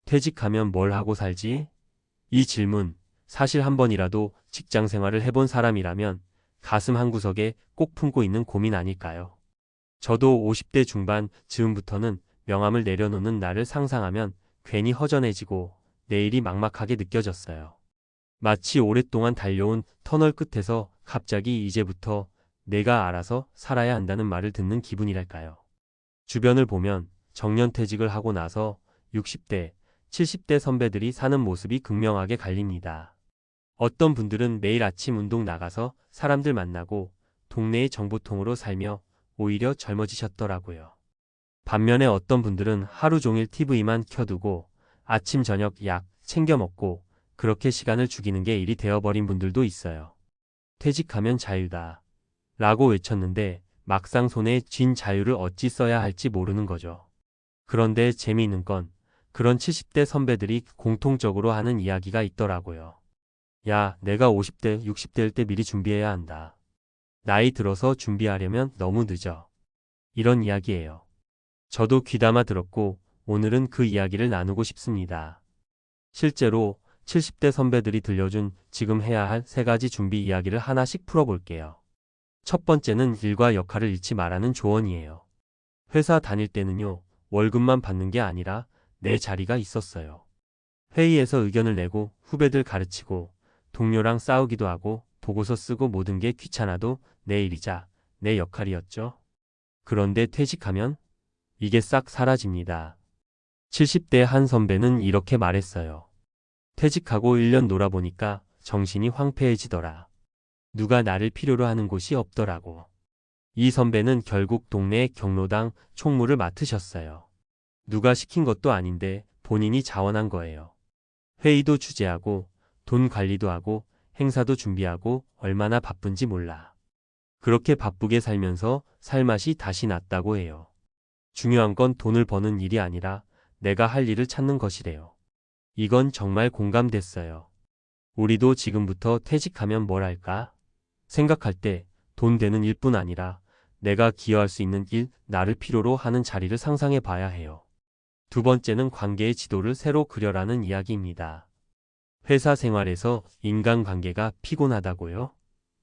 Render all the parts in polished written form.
퇴직하면 뭘 하고 살지? 이 질문, 사실 한 번이라도 직장 생활을 해본 사람이라면 가슴 한구석에 꼭 품고 있는 고민 아닐까요? 저도 50대 중반 즈음부터는 명함을 내려놓는 날을 상상하면 괜히 허전해지고 내일이 막막하게 느껴졌어요. 마치 오랫동안 달려온 터널 끝에서 갑자기 이제부터 내가 알아서 살아야 한다는 말을 듣는 기분이랄까요. 주변을 보면 정년퇴직을 하고 나서 60대, 70대 선배들이 사는 모습이 극명하게 갈립니다. 어떤 분들은 매일 아침 운동 나가서 사람들 만나고 동네의 정보통으로 살며 오히려 젊어지셨더라고요. 반면에 어떤 분들은 하루 종일 TV만 켜두고 아침 저녁 약 챙겨 먹고 그렇게 시간을 죽이는 게 일이 되어버린 분들도 있어요. 퇴직하면 자유다 라고 외쳤는데 막상 손에 쥔 자유를 어찌 써야 할지 모르는 거죠. 그런데 재미있는 건 그런 70대 선배들이 공통적으로 하는 이야기가 있더라고요. 야, 내가 50대, 60대일 때 미리 준비해야 한다. 나이 들어서 준비하려면 너무 늦어. 이런 이야기예요. 저도 귀담아 들었고 오늘은 그 이야기를 나누고 싶습니다. 실제로 70대 선배들이 들려준 지금 해야 할 3가지 준비 이야기를 하나씩 풀어볼게요. 첫 번째는 일과 역할을 잃지 말라는 조언이에요. 회사 다닐 때는요, 월급만 받는 게 아니라 내 자리가 있었어요. 회의에서 의견을 내고 후배들 가르치고 동료랑 싸우기도 하고 보고서 쓰고 모든 게 귀찮아도 내 일이자 내 역할이었죠. 그런데 퇴직하면 이게 싹 사라집니다. 70대 한 선배는 이렇게 말했어요. 퇴직하고 1년 놀아보니까 정신이 황폐해지더라. 누가 나를 필요로 하는 곳이 없더라고. 이 선배는 결국 동네 경로당 총무를 맡으셨어요. 누가 시킨 것도 아닌데 본인이 자원한 거예요. 회의도 주재하고 돈 관리도 하고 행사도 준비하고 얼마나 바쁜지 몰라. 그렇게 바쁘게 살면서 살맛이 다시 났다고 해요. 중요한 건 돈을 버는 일이 아니라 내가 할 일을 찾는 것이래요. 이건 정말 공감됐어요. 우리도 지금부터 퇴직하면 뭘 할까? 생각할 때 돈 되는 일뿐 아니라 내가 기여할 수 있는 일, 나를 필요로 하는 자리를 상상해 봐야 해요. 두 번째는 관계의 지도를 새로 그려라는 이야기입니다. 회사 생활에서 인간관계가 피곤하다고요?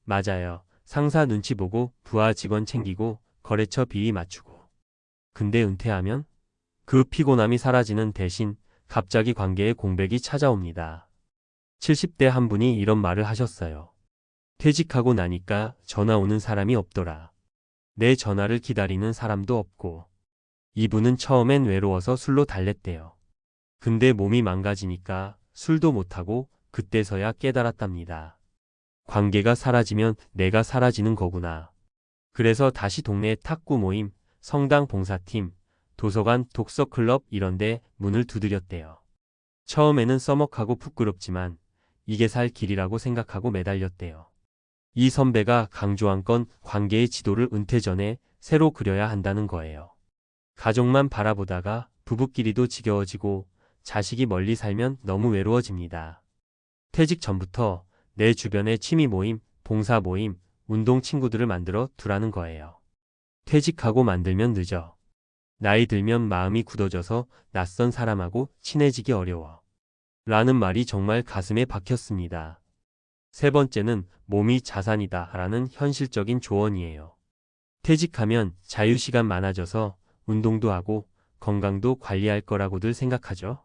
맞아요. 상사 눈치 보고 부하 직원 챙기고 거래처 비위 맞추고. 근데 은퇴하면 그 피곤함이 사라지는 대신 갑자기 관계에 공백이 찾아옵니다. 70대 한 분이 이런 말을 하셨어요. 퇴직하고 나니까 전화 오는 사람이 없더라. 내 전화를 기다리는 사람도 없고. 이분은 처음엔 외로워서 술로 달랬대요. 근데 몸이 망가지니까 술도 못하고 그때서야 깨달았답니다. 관계가 사라지면 내가 사라지는 거구나. 그래서 다시 동네 탁구 모임, 성당 봉사팀, 도서관, 독서클럽 이런데 문을 두드렸대요. 처음에는 써먹하고 부끄럽지만 이게 살 길이라고 생각하고 매달렸대요. 이 선배가 강조한 건 관계의 지도를 은퇴 전에 새로 그려야 한다는 거예요. 가족만 바라보다가 부부끼리도 지겨워지고 자식이 멀리 살면 너무 외로워집니다. 퇴직 전부터 내 주변에 취미 모임, 봉사 모임, 운동 친구들을 만들어 두라는 거예요. 퇴직하고 만들면 늦어. 나이 들면 마음이 굳어져서 낯선 사람하고 친해지기 어려워. 라는 말이 정말 가슴에 박혔습니다. 세 번째는 몸이 자산이다 라는 현실적인 조언이에요. 퇴직하면 자유시간 많아져서 운동도 하고 건강도 관리할 거라고들 생각하죠.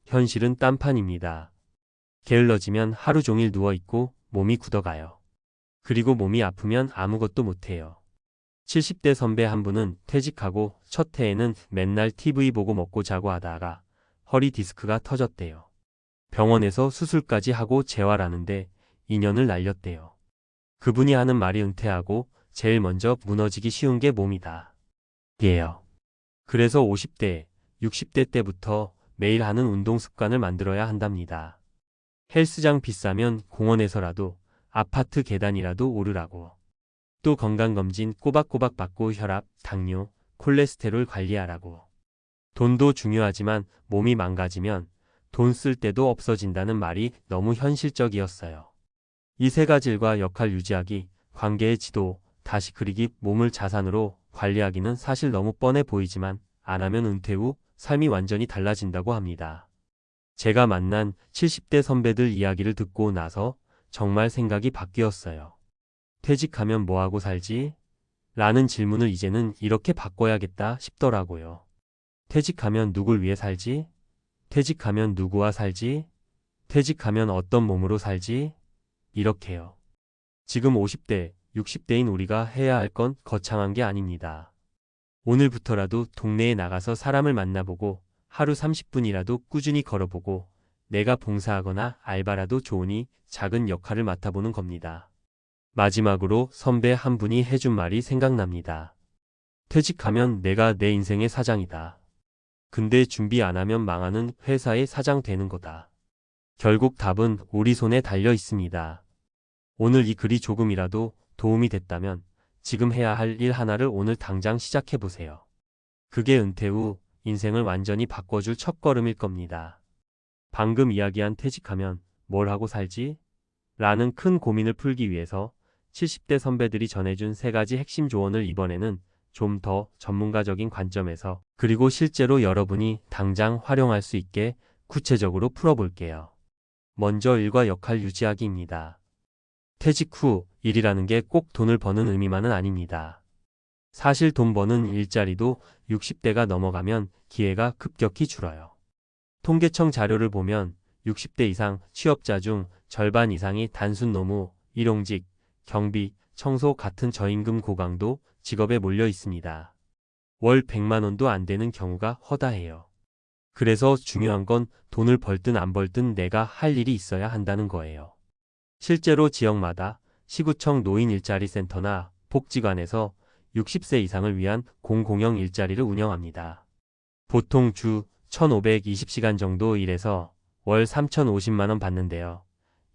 현실은 딴판입니다. 게을러지면 하루 종일 누워있고 몸이 굳어가요. 그리고 몸이 아프면 아무것도 못해요. 70대 선배 한 분은 퇴직하고 첫 해에는 맨날 TV 보고 먹고 자고 하다가 허리 디스크가 터졌대요. 병원에서 수술까지 하고 재활하는데 2년을 날렸대요. 그분이 하는 말이 은퇴하고 제일 먼저 무너지기 쉬운 게 몸이다. 예요. 그래서 50대, 60대 때부터 매일 하는 운동 습관을 만들어야 한답니다. 헬스장 비싸면 공원에서라도 아파트 계단이라도 오르라고. 또 건강검진 꼬박꼬박 받고 혈압, 당뇨, 콜레스테롤 관리하라고. 돈도 중요하지만 몸이 망가지면 돈 쓸 때도 없어진다는 말이 너무 현실적이었어요. 이 3가지 일과 역할 유지하기, 관계의 지도, 다시 그리기, 몸을 자산으로 관리하기는 사실 너무 뻔해 보이지만 안 하면 은퇴 후 삶이 완전히 달라진다고 합니다. 제가 만난 70대 선배들 이야기를 듣고 나서 정말 생각이 바뀌었어요. 퇴직하면 뭐 하고 살지? 라는 질문을 이제는 이렇게 바꿔야겠다 싶더라고요. 퇴직하면 누굴 위해 살지? 퇴직하면 누구와 살지? 퇴직하면 어떤 몸으로 살지? 이렇게요. 지금 50대, 60대인 우리가 해야 할 건 거창한 게 아닙니다. 오늘부터라도 동네에 나가서 사람을 만나보고 하루 30분이라도 꾸준히 걸어보고 내가 봉사하거나 알바라도 좋으니 작은 역할을 맡아보는 겁니다. 마지막으로 선배 한 분이 해준 말이 생각납니다. 퇴직하면 내가 내 인생의 사장이다. 근데 준비 안 하면 망하는 회사의 사장 되는 거다. 결국 답은 우리 손에 달려 있습니다. 오늘 이 글이 조금이라도 도움이 됐다면 지금 해야 할 일 하나를 오늘 당장 시작해보세요. 그게 은퇴 후 인생을 완전히 바꿔줄 첫걸음일 겁니다. 방금 이야기한 퇴직하면 뭘 하고 살지? 라는 큰 고민을 풀기 위해서 70대 선배들이 전해준 3가지 핵심 조언을 이번에는 좀 더 전문가적인 관점에서 그리고 실제로 여러분이 당장 활용할 수 있게 구체적으로 풀어볼게요. 먼저 일과 역할 유지하기입니다. 퇴직 후 일이라는 게 꼭 돈을 버는 의미만은 아닙니다. 사실 돈 버는 일자리도 60대가 넘어가면 기회가 급격히 줄어요. 통계청 자료를 보면 60대 이상 취업자 중 절반 이상이 단순 노무, 일용직, 경비, 청소 같은 저임금 고강도 직업에 몰려 있습니다. 월 100만 원도 안 되는 경우가 허다해요. 그래서 중요한 건 돈을 벌든 안 벌든 내가 할 일이 있어야 한다는 거예요. 실제로 지역마다 시구청 노인 일자리 센터나 복지관에서 60세 이상을 위한 공공형 일자리를 운영합니다. 보통 주 1,520시간 정도 일해서 월 3,050만 원 받는데요.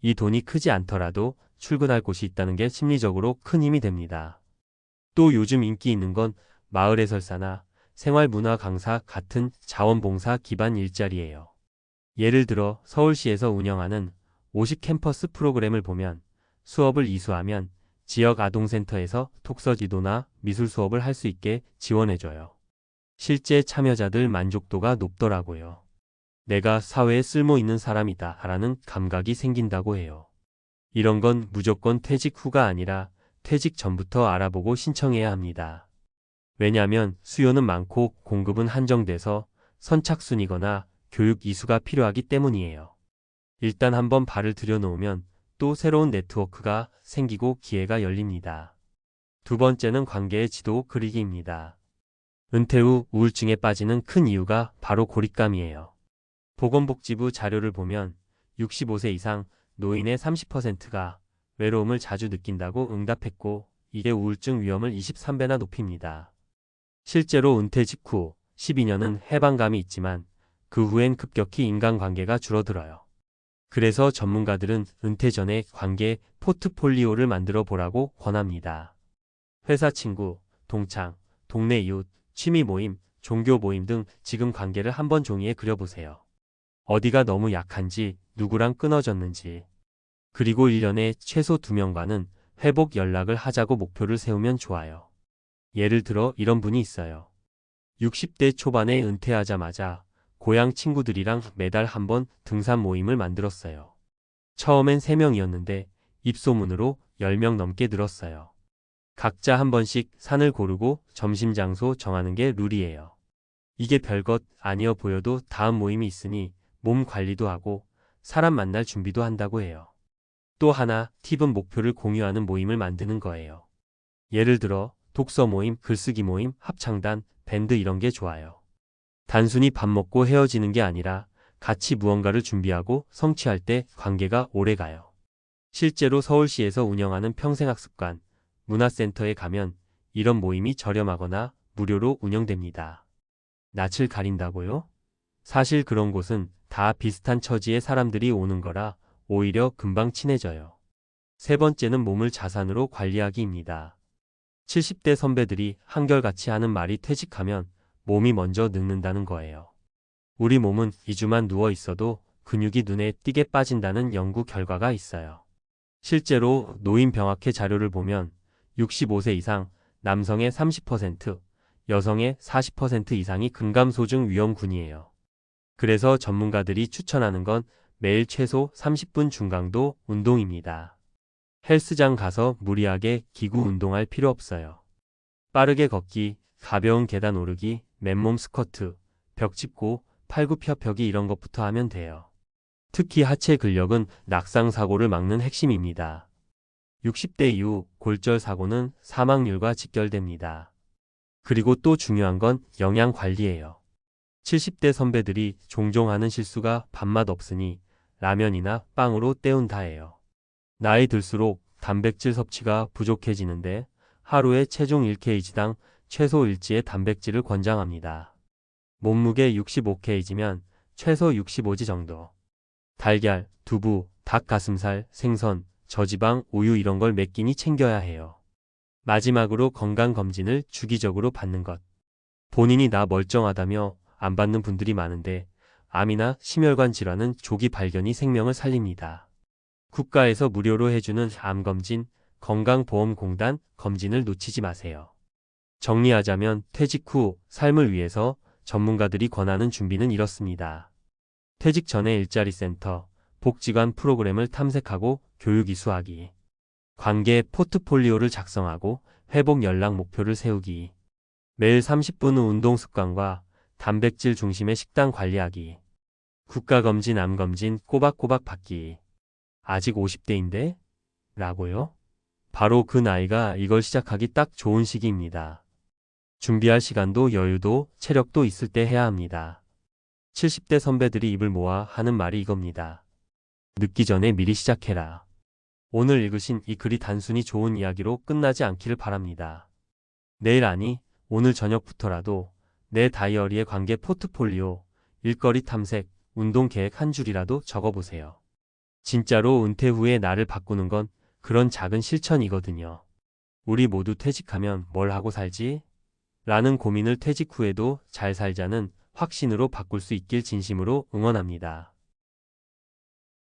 이 돈이 크지 않더라도 출근할 곳이 있다는 게 심리적으로 큰 힘이 됩니다. 또 요즘 인기 있는 건 마을 해설사나 생활문화 강사 같은 자원봉사 기반 일자리예요. 예를 들어 서울시에서 운영하는 50 캠퍼스 프로그램을 보면 수업을 이수하면 지역 아동센터에서 독서 지도나 미술 수업을 할 수 있게 지원해줘요. 실제 참여자들 만족도가 높더라고요. 내가 사회에 쓸모 있는 사람이다 라는 감각이 생긴다고 해요. 이런 건 무조건 퇴직 후가 아니라 퇴직 전부터 알아보고 신청해야 합니다. 왜냐하면 수요는 많고 공급은 한정돼서 선착순이거나 교육 이수가 필요하기 때문이에요. 일단 한번 발을 들여놓으면 또 새로운 네트워크가 생기고 기회가 열립니다. 두 번째는 관계의 지도 그리기입니다. 은퇴 후 우울증에 빠지는 큰 이유가 바로 고립감이에요. 보건복지부 자료를 보면 65세 이상 노인의 30%가 외로움을 자주 느낀다고 응답했고 이게 우울증 위험을 23배나 높입니다. 실제로 은퇴 직후 12년은 해방감이 있지만 그 후엔 급격히 인간관계가 줄어들어요. 그래서 전문가들은 은퇴 전에 관계 포트폴리오를 만들어 보라고 권합니다. 회사 친구, 동창, 동네 이웃, 취미 모임, 종교 모임 등 지금 관계를 한번 종이에 그려보세요. 어디가 너무 약한지, 누구랑 끊어졌는지. 그리고 1년에 최소 2명과는 회복 연락을 하자고 목표를 세우면 좋아요. 예를 들어 이런 분이 있어요. 60대 초반에 은퇴하자마자 고향 친구들이랑 매달 한 번 등산 모임을 만들었어요. 처음엔 3명이었는데 입소문으로 10명 넘게 늘었어요. 각자 한 번씩 산을 고르고 점심 장소 정하는 게 룰이에요. 이게 별것 아니어 보여도 다음 모임이 있으니 몸 관리도 하고 사람 만날 준비도 한다고 해요. 또 하나 팁은 목표를 공유하는 모임을 만드는 거예요. 예를 들어 독서 모임, 글쓰기 모임, 합창단, 밴드 이런 게 좋아요. 단순히 밥 먹고 헤어지는 게 아니라 같이 무언가를 준비하고 성취할 때 관계가 오래가요. 실제로 서울시에서 운영하는 평생학습관, 문화센터에 가면 이런 모임이 저렴하거나 무료로 운영됩니다. 낯을 가린다고요? 사실 그런 곳은 다 비슷한 처지의 사람들이 오는 거라 오히려 금방 친해져요. 세 번째는 몸을 자산으로 관리하기입니다. 70대 선배들이 한결같이 하는 말이 퇴직하면 몸이 먼저 늙는다는 거예요. 우리 몸은 2주만 누워 있어도 근육이 눈에 띄게 빠진다는 연구 결과가 있어요. 실제로 노인병학회 자료를 보면 65세 이상 남성의 30%, 여성의 40% 이상이 근감소증 위험군이에요. 그래서 전문가들이 추천하는 건 매일 최소 30분 중강도 운동입니다. 헬스장 가서 무리하게 기구 운동할 필요 없어요. 빠르게 걷기, 가벼운 계단 오르기, 맨몸 스쿼트, 벽 짚고, 팔굽혀펴기 이런 것부터 하면 돼요. 특히 하체 근력은 낙상 사고를 막는 핵심입니다. 60대 이후 골절 사고는 사망률과 직결됩니다. 그리고 또 중요한 건 영양 관리예요. 70대 선배들이 종종 하는 실수가 밥맛 없으니 라면이나 빵으로 때운다예요. 나이 들수록 단백질 섭취가 부족해지는데 하루에 체중 1kg당 최소 일지의 단백질을 권장합니다. 몸무게 65kg면 최소 65g 정도. 달걀, 두부, 닭 가슴살, 생선, 저지방, 우유 이런 걸 몇 끼니 챙겨야 해요. 마지막으로 건강검진을 주기적으로 받는 것. 본인이 나 멀쩡하다며 안 받는 분들이 많은데 암이나 심혈관 질환은 조기 발견이 생명을 살립니다. 국가에서 무료로 해주는 암검진, 건강보험공단 검진을 놓치지 마세요. 정리하자면 퇴직 후 삶을 위해서 전문가들이 권하는 준비는 이렇습니다. 퇴직 전에 일자리 센터, 복지관 프로그램을 탐색하고 교육 이수하기. 관계 포트폴리오를 작성하고 회복 연락 목표를 세우기. 매일 30분 후 운동 습관과 단백질 중심의 식단 관리하기. 국가검진, 암검진 꼬박꼬박 받기. 아직 50대인데? 라고요? 바로 그 나이가 이걸 시작하기 딱 좋은 시기입니다. 준비할 시간도 여유도 체력도 있을 때 해야 합니다. 70대 선배들이 입을 모아 하는 말이 이겁니다. 늦기 전에 미리 시작해라. 오늘 읽으신 이 글이 단순히 좋은 이야기로 끝나지 않기를 바랍니다. 내일 아니, 오늘 저녁부터라도 내 다이어리에 관계 포트폴리오, 일거리 탐색, 운동 계획 한 줄이라도 적어보세요. 진짜로 은퇴 후에 나를 바꾸는 건 그런 작은 실천이거든요. 우리 모두 퇴직하면 뭘 하고 살지? 라는 고민을 퇴직 후에도 잘 살자는 확신으로 바꿀 수 있길 진심으로 응원합니다.